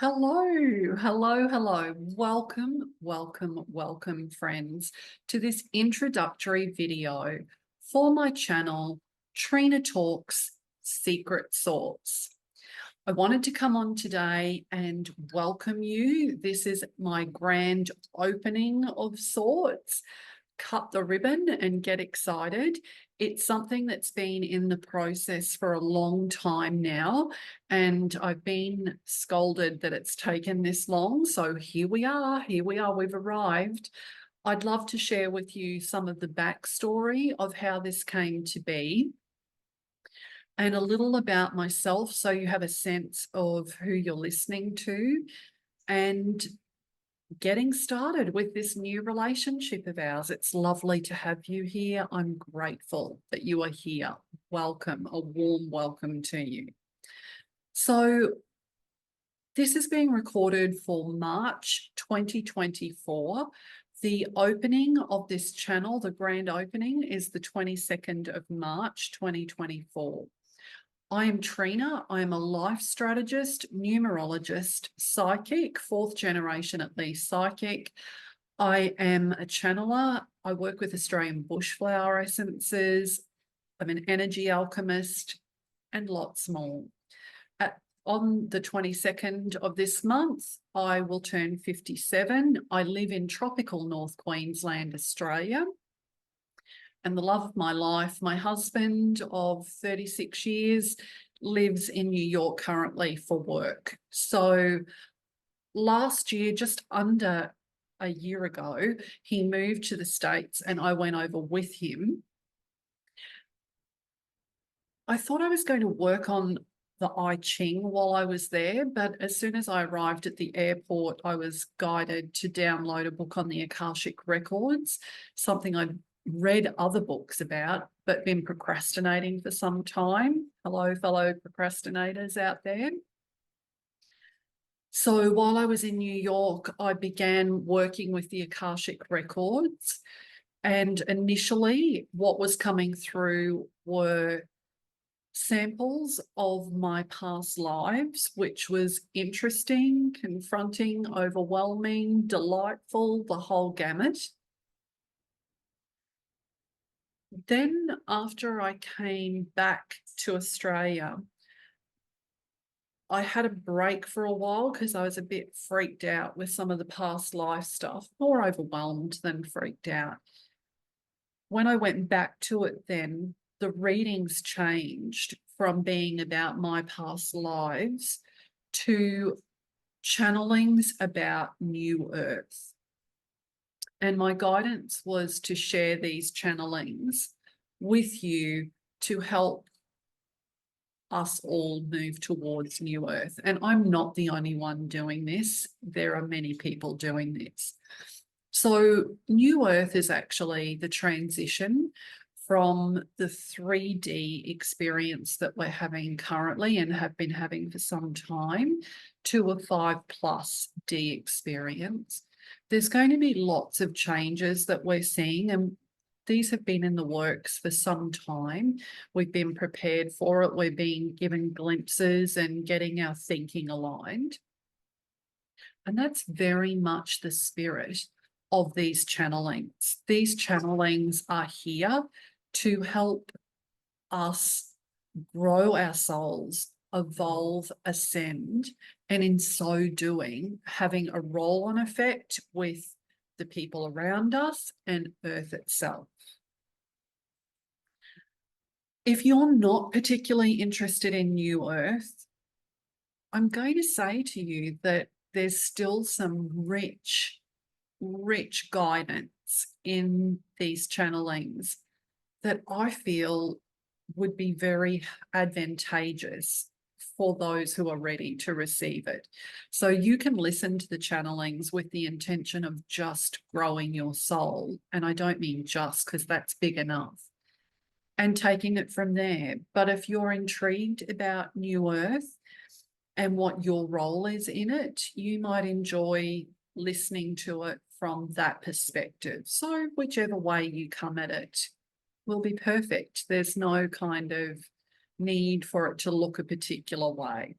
Hello, hello, hello. Welcome, welcome, welcome, friends, to this introductory video for my channel, Treena Talks Secret Sauce. I wanted to come on today and welcome you. This is my grand opening of sorts. Cut the ribbon and get excited. It's something that's been in the process for a long time now, and I've been scolded that it's taken this long. So here we are, we've arrived. I'd love to share with you some of the backstory of how this came to be and a little about myself so you have a sense of who you're listening to and getting started with this new relationship of ours. It's lovely to have you here. I'm grateful that you are here. Welcome, a warm welcome to you. So this is being recorded for March 2024. The opening of this channel, the grand opening, is the 22nd of March 2024. I am Treena. I am a life strategist, numerologist, psychic, fourth generation at least psychic. I am a channeler. I work with Australian bushflower essences. I'm an energy alchemist and lots more. On the 22nd of this month, I will turn 57. I live in tropical North Queensland, Australia. And the love of my life, my husband of 36 years, lives in New York currently for work. So last year, just under a year ago, he moved to the States and I went over with him. I thought I was going to work on the I Ching while I was there, but as soon as I arrived at the airport, I was guided to download a book on the Akashic Records, something I'd read other books about, but been procrastinating for some time. Hello, fellow procrastinators out there. So while I was in New York, I began working with the Akashic Records. And initially, what was coming through were samples of my past lives, which was interesting, confronting, overwhelming, delightful, the whole gamut. Then after I came back to Australia, I had a break for a while because I was a bit freaked out with some of the past life stuff, more overwhelmed than freaked out. When I went back to it then, the readings changed from being about my past lives to channelings about New Earth. And my guidance was to share these channelings with you to help us all move towards New Earth. And I'm not the only one doing this. There are many people doing this. So New Earth is actually the transition from the 3D experience that we're having currently and have been having for some time to a 5+D experience. There's going to be lots of changes that we're seeing, and these have been in the works for some time. We've been prepared for it. We're being given glimpses and getting our thinking aligned. And that's very much the spirit of these channelings. These channelings are here to help us grow our souls, evolve, ascend, and in so doing, having a roll-on effect with the people around us and Earth itself. If you're not particularly interested in New Earth, I'm going to say to you that there's still some rich guidance in these channelings that I feel would be very advantageous for those who are ready to receive it. So you can listen to the channelings with the intention of just growing your soul. And I don't mean just, because that's big enough, and taking it from there. But if you're intrigued about New Earth and what your role is in it, you might enjoy listening to it from that perspective. So whichever way you come at it will be perfect. There's no kind of need for it to look a particular way.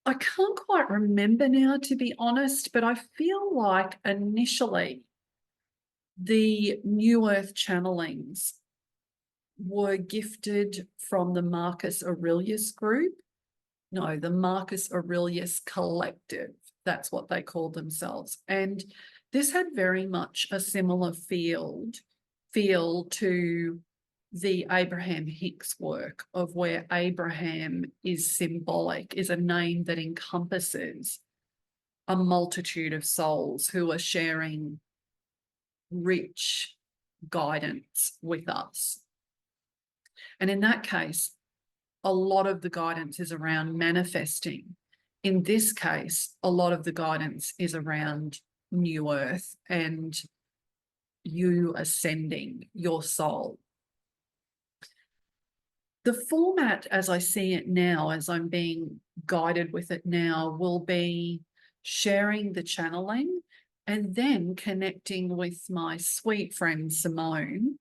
I can't quite remember now, to be honest, but I feel like initially the New Earth channelings were gifted from the Marcus Aurelius group. No, the Marcus Aurelius Collective. That's what they called themselves. And this had very much a similar feel to the Abraham Hicks work, of where Abraham is symbolic, is a name that encompasses a multitude of souls who are sharing rich guidance with us. And in that case, a lot of the guidance is around manifesting. In this case, a lot of the guidance is around New Earth and you ascending your soul. The format, as I see it now, as I'm being guided with it now, will be sharing the channeling and then connecting with my sweet friend Simone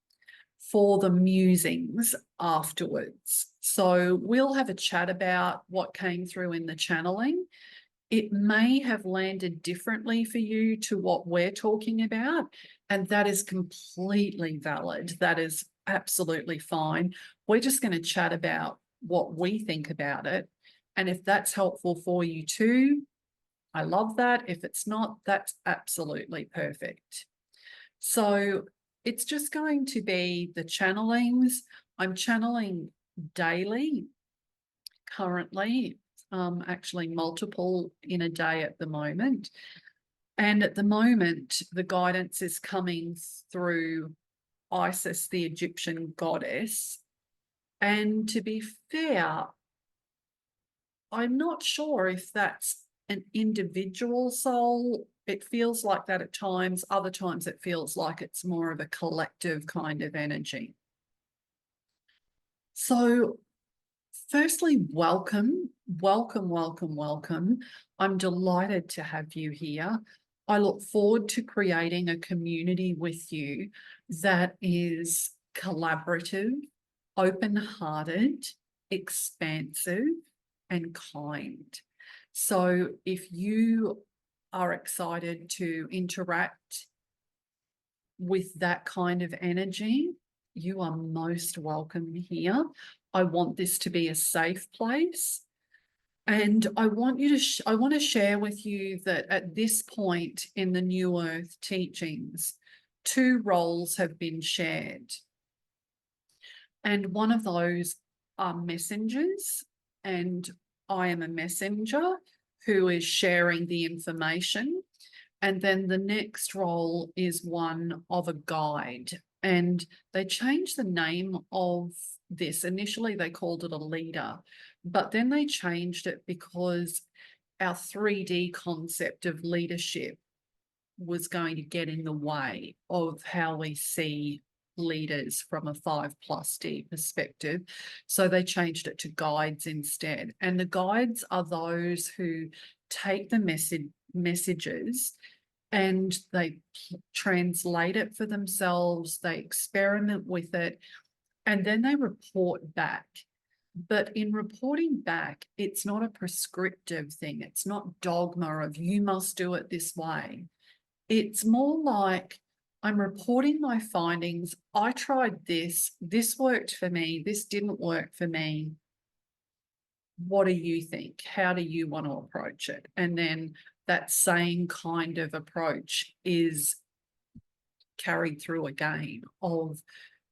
for the musings afterwards. So we'll have a chat about what came through in the channeling. It may have landed differently for you to what we're talking about, and that is completely valid. That is absolutely fine. We're just going to chat about what we think about it. And if that's helpful for you too, I love that. If it's not, that's absolutely perfect. So it's just going to be the channelings. I'm channeling daily currently, actually multiple in a day at the moment. And at the moment, the guidance is coming through Isis, the Egyptian goddess. And to be fair, I'm not sure if that's an individual soul. It feels like that at times. Other times it feels like it's more of a collective kind of energy. So firstly, welcome, welcome, welcome, welcome. I'm delighted to have you here. I look forward to creating a community with you that is collaborative, open-hearted, expansive, and kind. So if you are excited to interact with that kind of energy, you are most welcome here. I want this to be a safe place. And I want to share with you that at this point in the New Earth teachings, two roles have been shared. And one of those are messengers, and I am a messenger who is sharing the information. And then the next role is one of a guide. And they changed the name of this. Initially, they called it a leader, but then they changed it because our 3D concept of leadership was going to get in the way of how we see leaders from a 5+D perspective. So they changed it to guides instead. And the guides are those who take the messages and they translate it for themselves, they experiment with it, and then they report back. But in reporting back, it's not a prescriptive thing. It's not dogma of you must do it this way. It's more like I'm reporting my findings. I tried this. This worked for me. This didn't work for me. What do you think? How do you want to approach it? And then that same kind of approach is carried through again of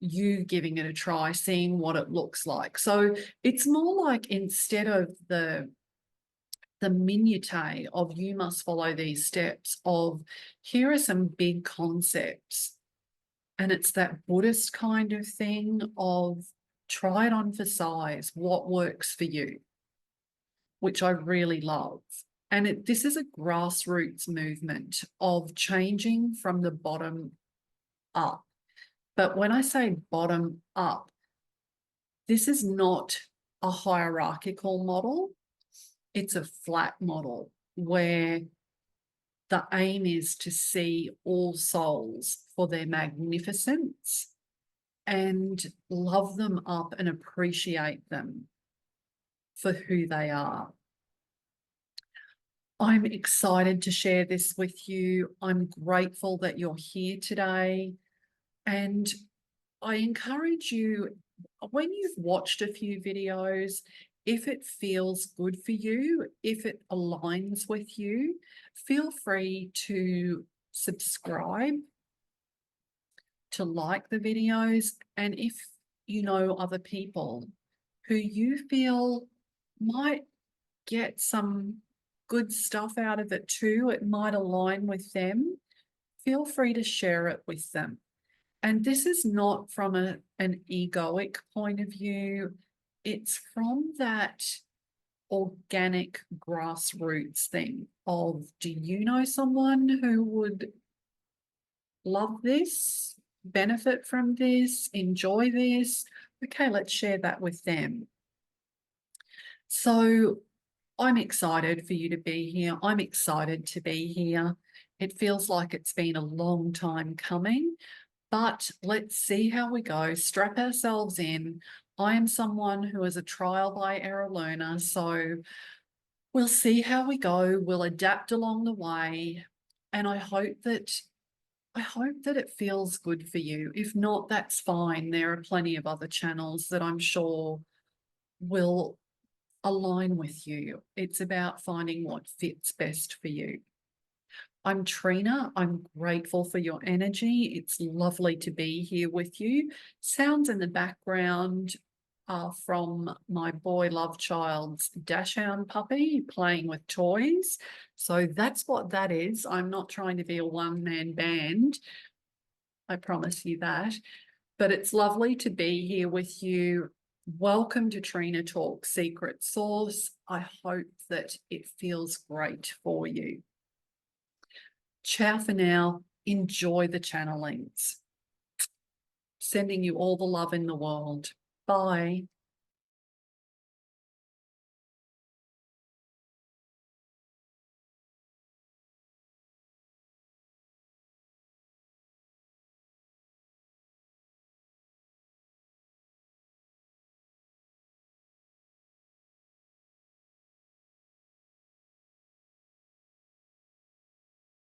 you giving it a try, seeing what it looks like. So it's more like instead of the minutiae of you must follow these steps of here are some big concepts. And it's that Buddhist kind of thing of try it on for size, what works for you, which I really love. And this is a grassroots movement of changing from the bottom up. But when I say bottom up, this is not a hierarchical model. It's a flat model where the aim is to see all souls for their magnificence and love them up and appreciate them for who they are. I'm excited to share this with you. I'm grateful that you're here today. And I encourage you, when you've watched a few videos, if it feels good for you, if it aligns with you, feel free to subscribe, to like the videos. And if you know other people who you feel might get some good stuff out of it too, it might align with them, feel free to share it with them. And this is not from an egoic point of view, it's from that organic grassroots thing of, do you know someone who would love this, benefit from this, enjoy this? Okay, let's share that with them. So I'm excited for you to be here. I'm excited to be here. It feels like it's been a long time coming, but let's see how we go. Strap ourselves in. I am someone who is a trial by error learner, so we'll see how we go. We'll adapt along the way, and I hope that it feels good for you. If not, that's fine. There are plenty of other channels that I'm sure will align with you. It's about finding what fits best for you. I'm Treena. I'm grateful for your energy. It's lovely to be here with you. Sounds in the background are from my boy love child's dachshund puppy playing with toys. So that's what that is. I'm not trying to be a one-man band. I promise you that. But it's lovely to be here with you. Welcome to Treena Talk Secret Sauce. I hope that it feels great for you. Ciao for now. Enjoy the channelings. Sending you all the love in the world. Bye.